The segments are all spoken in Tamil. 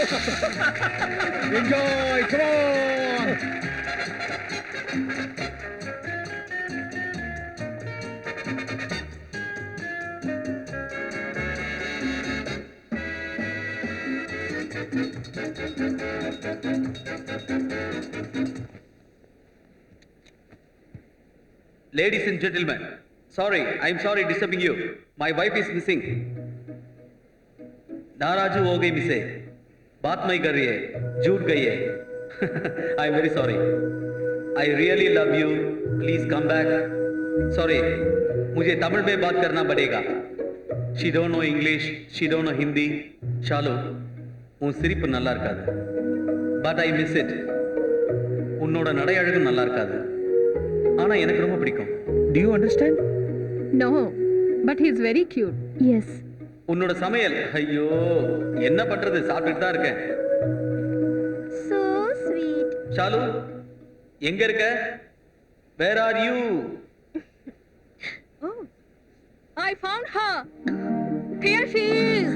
Enjoy, come on. Ladies and gentlemen, I'm sorry disturbing you. My wife is missing. नाराजू हो गई मिसे, बात नहीं कर रही है, झूठ गई है. I'm very sorry. I really love you. Please come back. Sorry, मुझे तमिल में बात करना पड़ेगा. She don't know English. She don't know Hindi. शालू, உன் சிரிப்பு நல்லா இருக்காது. But I miss it. உன்னோட நடை அழகு நல்லா இருக்காது. ஆனா எனக்கு ரொம்ப பிடிக்கும். Do you understand? No, but he's very cute. Yes. உன்னோட சமையல் ஐயோ என்ன பண்றது சாப்பிட்டுட்டு தான் இருக்கேன். So sweet. ஷாலு எங்க இருக்க? Where are you? Oh, I found her. Here she is.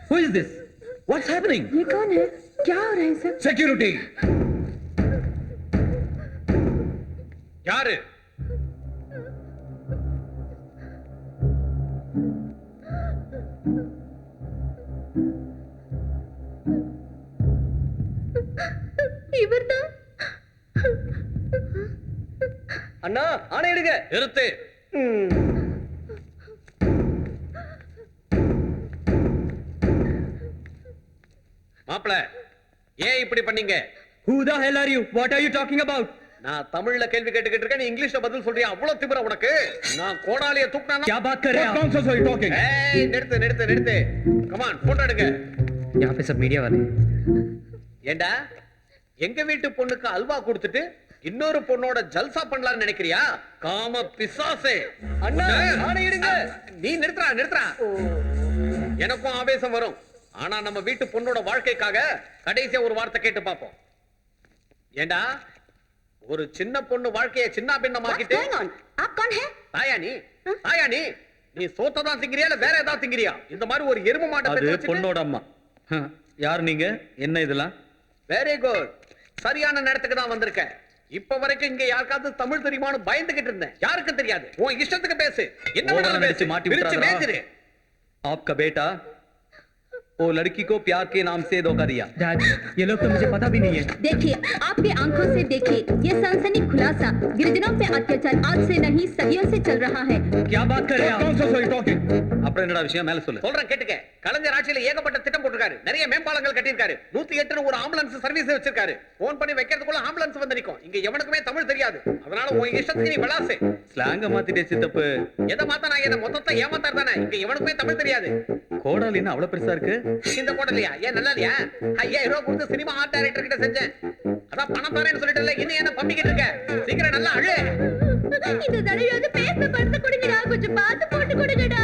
Who is this? What's happening? ये कौन है? क्या हो रहा है सब? Security. யாரு? இவர்தான். அண்ணா ஆணை எடுங்க. நிறுத்து. மாப்ள ஏன் இப்படி பண்ணீங்க? Who the hell are you? What are you talking about? நான் தமிழ்ல கேள்வி கேட்டுக்கிட்டு இருக்கேன், நீ இங்கிலீஷ்ல பதில் சொல்றியா? அவ்வளவு திமிர உனக்கு? நான் கோடாலிய தூக்குனா क्या बात कर रहे What हैं आप? nonsense are you talking? ஏய் நிறுத்து. கமான் போட்டோ எடுங்க. यहाँ पे सब मीडिया वाले हैं। ஏண்டா எங்க வீட்டு பொண்ணுக்கு அல்வா கொடுத்துட்டு இன்னொரு பொண்ணோட ஜல்சா பண்ணலாம்னு நினைக்கிறியா? காம பிசாசே. அண்ணா, ஆணை இடுங்க. நீ நிறுத்துறா. எனக்கும் ஆவேசம் வரும். ஆனா நம்ம வீட்டு பொண்ணோட வாழ்க்கைக்காக கடைசியா ஒரு வார்த்தை கேட்டு பாப்போம். ஏண்டா ஒரு சின்ன பொண்ணு வாழ்க்கையை சின்ன பின்னமாக்கிட்டு आप कौन है? தாயா நீ சோத்த தான் திங்கிறியா இல்ல வேற ஏதாவது திங்கிறியா? இந்த மாதிரி ஒரு எருமை மாட்டை அது பெத்து வச்சிட்டு பொண்ணோட அம்மா. யார் நீங்க? என்ன இதெல்லாம்? Very good. சரியான நேரத்துக்கு தான் வந்திருக்கேன். இப்ப வரைக்கும் இங்க யாருக்காவது தமிழ் தெரியுமான்னு பயந்துகிட்டு இருந்தேன். யாருக்கு தெரியாது. உன் இஷ்டத்துக்கு பேசு. என்ன ஓவரா வேணாலும் நடிச்சு பேசு. மாட்டி பிரிச்சு விட்டுறாதடா. மேய்ஞ்சிரு. आपका बेटा वो लड़की को प्यार के नाम से धोखा दिया। डैड, ये लोग तो मुझे पता भी नहीं है। देखिए, आपकी आंखों से देखिए, ये सनसनी खुलासा गिरिजनों पे अत्याचार आज से नहीं सदियों से चल रहा है। क्या बात कर रहे What हैं आप? nonsense are you talking? அப்புறம் என்னடா விஷயம்? மேல சொல்லு. சொல்றேன் கேட்டுக்க. கலைஞர் ஆட்சியில ஏகப்பட்ட திட்டம் போட்டிருக்காரு. நிறைய மேம்பாலங்கள் கட்டியிருக்காரு. 108 ஒரு ஆம்புலன்ஸ் சர்வீஸ் வச்சிருக்காரு. போன் பண்ணி வைக்கிறதுக்குள்ள ஆம்புலன்ஸ் வந்து நிக்கும். இங்க எவனுக்குமே தமிழ் தெரியாது. அதனால உன் இஷ்டத்துக்கு நீ விளாசு. ஸ்லாங்க மாத்திட்டே சித்தப்பு. எதை மாத்தா நான் என்ன மொத்தத்தை ஏமாத்தார் தானே. இங்க எவனுக்குமே தமிழ் தெரியாது. கோடாலி என்ன அவ்வளவு பெருசா இருக்கு? இந்த கோடலையா? ஏன் நல்லா இல்லையா? 5000 ரூபாய் கொடுத்து சினிமா ஆர்ட் டைரக்டர் கிட்ட செஞ்சேன். அதான் பணம் தரேன்னு சொல்லிட்டல. இன்னும் என்ன பம்பிக்கிட்டு இருக்க? சீக்கிரம் நல்லா அழு. இந்த தடவையாவது பேஸ்ட் படுத்து கொடுங்கடா, கொஞ்சம் பார்த்து போட்டு கொடுங்கடா.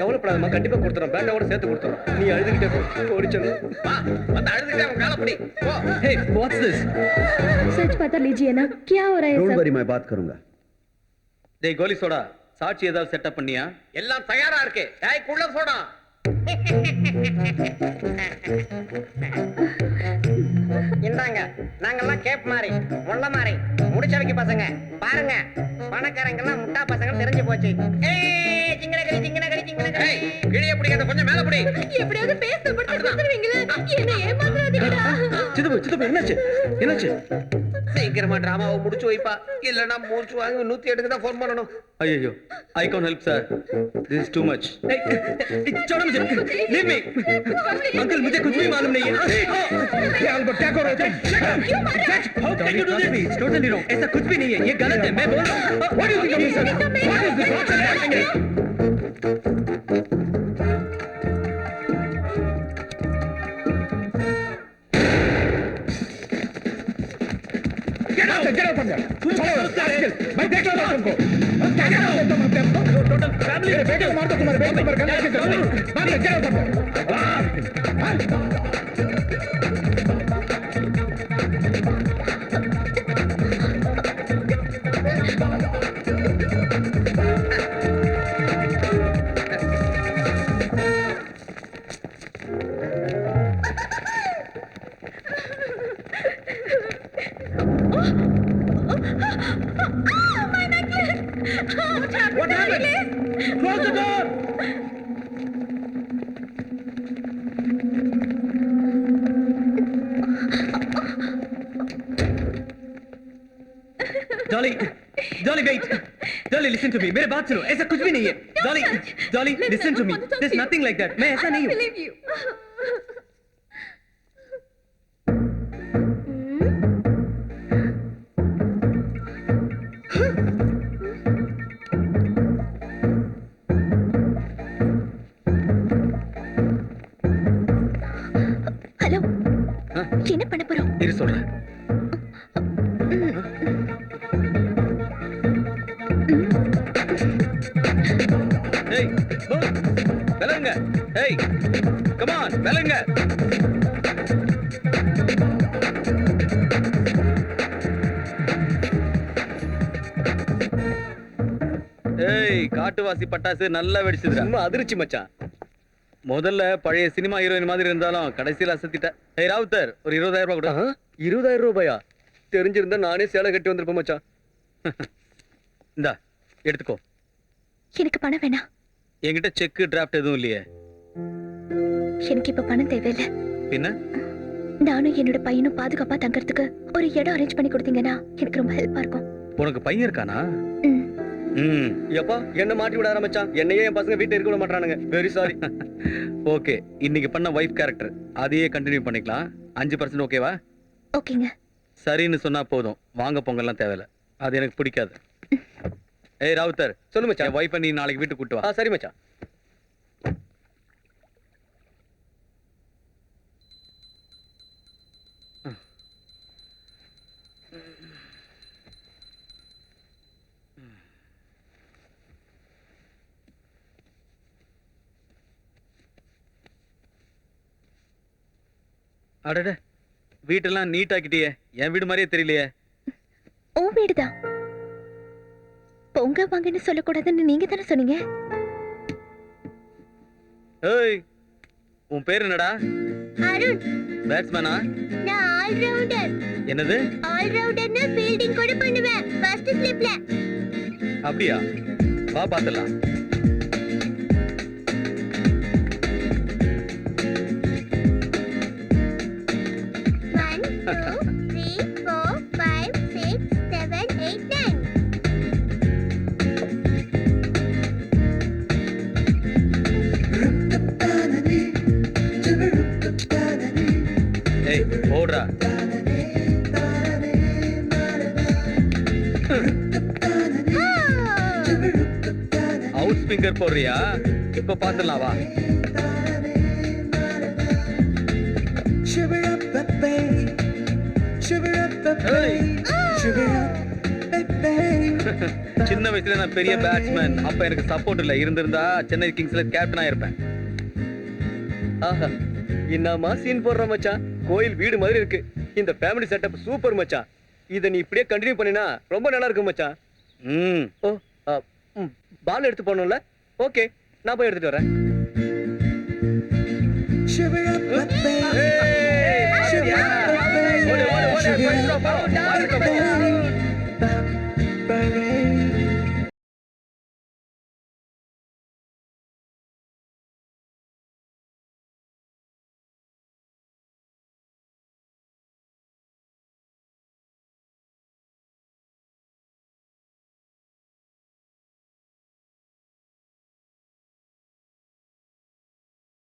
கவலைப்படாதம்மா, கண்டிப்பா கொடுத்துறோம். பேண்டாவோட சேர்த்து கொடுத்துறோம். நீ அழுதுகிட்டே போ. ஓடிச்சல். வா வந்து அழுதுகிட்டே அவன் காலை பிடி. போ. Hey, what's this? सच पता लीजिए ना, क्या हो रहा है सब? मैं बात करूंगा। டேய் கோலி சோடா, சாட்சி ஏதாவது செட்டப் பண்ணியா? எல்லாம் தயாரா இருக்கு. டேய் குள்ள சோடா. இந்தாங்க, நாங்கெல்லாம் கேப் மாதிரி முள்ள மாதிரி முடிச்சவைக்கு பசங்க. பாருங்க, பணக்காரங்க எல்லாம் முட்டா பசங்க தெரிஞ்சு போச்சு. ஏய் கிழிய பிடிக்காத, கொஞ்சம் மேல பிடி. எப்படியாவது பேச படுத்து கொடுத்துருவீங்களே. என்ன ஏமாத்துறாதீங்கடா. சித்தப்பு என்னாச்சு என்னாச்சு? சீக்கிரமா டிராமாவை முடிச்சு வைப்பா, இல்லன்னா மூச்சு வாங்கி 108க்கு தான் ஃபோன் பண்ணணும். ஐயோ, I can't help sir. This is too much. छोड़ो मुझे, leave me. अंकल मुझे कुछ भी मालूम नहीं है. How can you do this? It's totally wrong. ऐसा कुछ भी नहीं है, ये गलत है. मैं बोल रहा हूँ. What do you think of this, sir? What is this? What's happening? Get out from there. Follow us, rascal. मैं देख लेता हूं तुमको. क्या कर रहे हो तुम अपने आप को? टोटल फैमिली मेरे बेटे को मार दो, तुम्हारे बेटे पर गला के दो. मार get out from there. What happened? Close the door. Dolly, wait. Dolly, listen to me. मेरे बात सुनो. ऐसा कुछ भी नहीं है. Dolly, listen to me. There's nothing like that. मैं ऐसा नहीं हूँ. believe you. ஹலோ, என்ன பண்ண போறோம்? இரு சொல்றேன். Hey, move. விலகுங்க. Hey, come on, விலகுங்க. ஏய், காட்டுவாசி பட்டாசு நல்லா வெடிச்சதுடா. சும்மா அதிர்ச்சி மச்சான். முதல்ல பழைய சினிமா ஹீரோயின் மாதிரி இருந்தாலும் கடைசியில அசத்திட்ட. ஏய் ராவுத்தர், ஒரு 20,000 ரூபாய் கொடு. 20,000 ரூபாயா? தெரிஞ்சிருந்தா நானே சேலை கட்டி வந்திருப்பேன் மச்சான். இந்தா எடுத்துக்கோ. எனக்கு பணம் வேணாம். என்கிட்ட செக் டிராஃப்ட் எதுவும் இல்லையே. எனக்கு இப்ப பணம் தேவையில்லை. பின்ன நானும் என்னோட பையனும் பாதுகாப்பா தங்கறதுக்கு ஒரு இடம் அரேஞ்ச் பண்ணி கொடுத்தீங்கன்னா எனக்கு ரொம்ப ஹெல்ப்பா இருக்கும். உனக்கு பையன் இருக்கானா? ம். ம். எப்பா என்ன மாட்டி விடாத மச்சான். என்னையே என் பசங்க வீட்டுல இருக்க விட மாட்டானுங்க. Very sorry. ஓகே, இன்னைக்கு பண்ண வைஃப் கேரக்டர் அதையே கண்டினியூ பண்ணிக்கலாம். 5% ஓகேவா? ஓகேங்க. சரின்னு சொன்னா போதும். வாங்க பொங்கல்லாம் தேவையில்ல. அது எனக்கு பிடிக்காது. ஏய் ராவுத்தர், சொல்லு மச்சான். என் வைஃபை நீ நாளைக்கு வீட்டுக்கு கூட்டு வா. சரி மச்சான். அடட, வீட்டெல்லாம் நீட் ஆக்கிட்டியே. என் வீடு மாதிரியே தெரியலையே. ஓ வீடுதான். பொங்க வாங்கன்னு சொல்லக்கூடாதுன்னு நீங்க தானே சொன்னீங்க. ஏய், உன் பேர் என்னடா? அருண். பேட்ஸ்மேனா? நான் ஆல் ரவுண்டர். என்னது? ஆல் ரவுண்டர்னா ஃபீல்டிங் கூட பண்ணுவேன். ஃபர்ஸ்ட் ஸ்லிப்ல. அப்படியா? வா பாத்துடலாம். ஏய், ஓடுறா. அவுட் ஸ்பிங்கர் போடுறியா? இப்ப பாத்துடலாம் வா. சின்ன வயசுல நான் பெரிய பேட்ஸ்மேன். அப்ப எனக்கு சப்போர்ட் இல்ல. இருந்திருந்தா சென்னை கிங்ஸ்ல கேப்டனா இருப்பேன். ஆஹா, என்னமா சீன் போடுற மச்சான். கோயில் வீடு மாதிரி இருக்கு. இந்த ஃபேமிலி செட்டப் சூப்பர் மச்சான். இத நீ இப்படியே கண்டினியூ பண்ணினா ரொம்ப நல்லா இருக்கும் மச்சான். ம். ஓ, பால் எடுத்து போனோம்ல. ஓகே, நான் போய் எடுத்துட்டு வரேன். ஓடு, ஓடு, ஓடு.